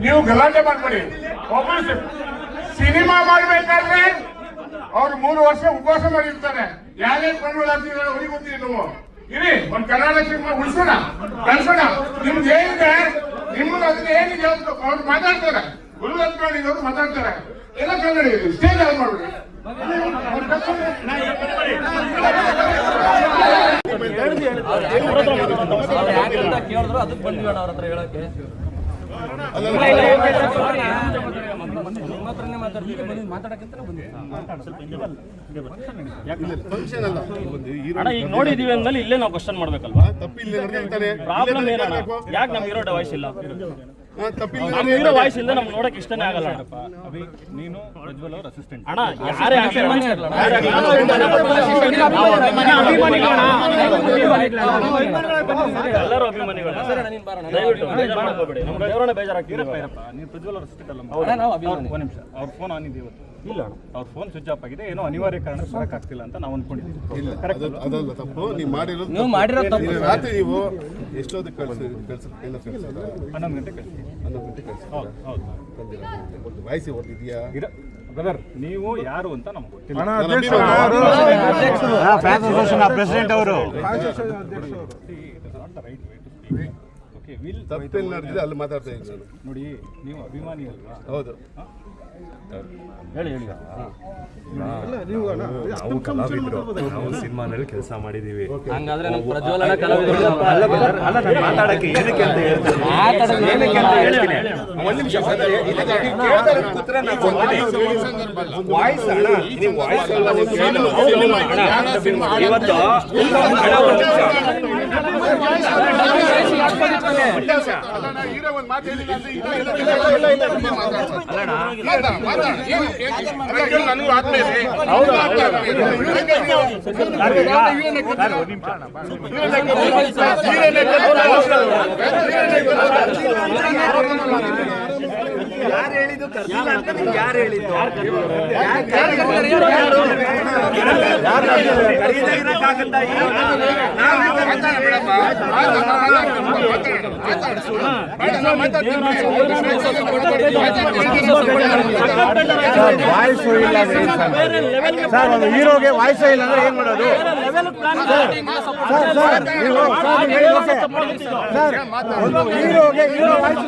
ನೀವು ಗಲಾಟೆ ಮಾಡ್ಬೇಡಿ. ಒಬ್ಬರು ಸಿನಿಮಾ ಮಾಡ್ಬೇಕಾದ್ರೆ ಅವ್ರು 3 ವರ್ಷ ಉಪವಾಸ ಮಾಡಿರ್ತಾರೆ. ಯಾವ್ಯಾವ ಕಣ್ಣುಗಳು ಹಾಕ್ತಿದ್ದಾರೆ ಅವ್ರಿಗೆ ಗೊತ್ತಿಲ್ಲ. ನೀವು ಇರಿ, ಒಂದು ಕನ್ನಡ ಸಿನಿಮಾ ಉಳಿಸೋಣ, ಕಳ್ಸೋಣ. ನಿಮ್ದು ಏನಿದೆ ನಿಮ್ಗೆ ಅದನ್ನ ಏನಿದೆ ಅವ್ರು ಮಾತಾಡ್ತಾರೆ. ಗುರು ಅಂದ್ಕೊಂಡಿದ್ದವ್ರು ಮಾತಾಡ್ತಾರೆ. ಎಲ್ಲ ಕನ್ನಡ ಇದೆ, ಸ್ಟೇಜ್ ಆನ್ ಮಾಡ್ಬಿಡಿ. ಕೇಳಿದ್ರು ಅದಕ್ಕೆ ಬಂದ್ವಿ ಅವ್ರ ಹತ್ರ ಹೇಳಕ್ಕೆ. ಈಗ ನೋಡಿದೀವಿ ಅಂದ್ಮೇಲೆ ಇಲ್ಲೇ ನಾವು ಕ್ವಶನ್ ಮಾಡ್ಬೇಕಲ್ವಾ? ಪ್ರಾಬ್ಲಮ್ ಏನಣ್ಣ? ಯಾಕೆ ನಮ್ಗೆ ಇರೋ ವಾಯ್ಸ್ ಇಲ್ಲ? ನಮ್ಗಿರೋ ವಾಯ್ಸ್ ಇಲ್ಲ, ನಮ್ಗೆ ನೋಡಕ್ ಇಷ್ಟನೇ ಆಗಲ್ಲ. ನೀನು ಪ್ರಜ್ವಲ್ ಅವ್ರ ಅಸಿಸ್ಟೆಂಟ್ ಅಣ್ಣ, ಯಾರೇ ಎಲ್ಲರೂ ಅಭಿಮಾನಿಗಳು. ದಯವಿಟ್ಟು ಬೇಜಾರು ಮಾಡ್ಕೋಬೇಡಿ, ನಮ್ಮ ದೇವರನ್ನ ಬೇಜಾರಾಗ್ತೀರಪ್ಪ. ನೀವು ಪ್ರಜ್ವಲ್ ಅವ್ರ ಅಸಿಸ್ಟೆಂಟ್ ಅಲ್ಲ. ಒಂದು ನಿಮಿಷ, ಅವ್ರ ಫೋನ್ ಆನ್ ಇದೆ ಇವತ್ತು? ಇಲ್ಲ ಅಣ್ಣ, ಅವ್ರ ಫೋನ್ ಸ್ವಿಚ್ ಆಫ್ ಆಗಿದೆ. ಏನೋ ಅನಿವಾರ್ಯ ಕಾರಣ ಬರಕ್ಕಾಗ್ತಿಲ್ಲ ಅಂತ ನಾವು ಅನ್ಕೊಂಡಿದ್ದೀವಿ. ಅದಲ್ಲ ತಪ್ಪು. ನೀವು ಮಾಡಿರೋ ತಪ್ಪು. ರಾತ್ರಿ ನೀವು ಎಷ್ಟೊತ್ತಿಗೆ ಕಳ್ಸಿದ್ರೆ 11 ಗಂಟೆ ಕಳಿಸಿ. 11 ಗಂಟೆ ಕಳಿಸಿದ್ರೆ ಹೌದು. ವಾಯ್ಸ್ ಓದಿದ್ಯಾ ಬ್ರದರ್? ನೀವು ಯಾರು ಅಂತ ನಮ್ಗೆ ಗೊತ್ತಿಲ್ಲ. ಪ್ರೆಸಿಡೆಂಟ್ ಅವರು ತಪ್ಪೇನು ನಡೆದಿದೆ ಅಲ್ಲಿ ಮಾತಾಡ್ತಾ ಇದ್ದೀನಿ ನಾನು. ನೋಡಿ, ನೀವು ಅಭಿಮಾನಿ ಅಲ್ವಾ? ಹೌದು. ಹೇಳಿ. ನಾವು ಕಲಾವಿದರು, ನಾವು ಸಿನಿಮಾನಲ್ಲಿ ಕೆಲಸ ಮಾಡಿದೀವಿ. ಹಂಗಾದ್ರೆ ನಮ್ಮ ಪ್ರಜ್ವಲನ ಕಲಾವಿದರು ಮಾತಾಡಕ್ಕೆ ಏನಕ್ಕೆ ಅಂತ ಹೇಳ್ತೀನಿ. ಒಂದು ನಿಮಿಷ ವಾಯ್ಸ್ ಅಣ್ಣ, ನೀವು ವಾಯ್ಸ್ ಇವತ್ತು ನನಗೂ ಆದ್ಮೇಲೆ ಯಾರು ಹೇಳಿದ್ದು ಕರ್ದಿಲ್ಲ ಅಂತ ನಿಮ್ಗೆ ಯಾರು ಹೇಳಿದ್ದು? ವಾಯ್ಸ್ ಇಲ್ಲ ಸರ್, ಒಂದು ಹೀರೋಗೆ ವಾಯ್ಸ್ ಇಲ್ಲ ಅಂದ್ರೆ ಏನ್ ಮಾಡೋದು ಸರ್? ಒಂದು ಹೀರೋಗೆ ವಾಯ್ಸ್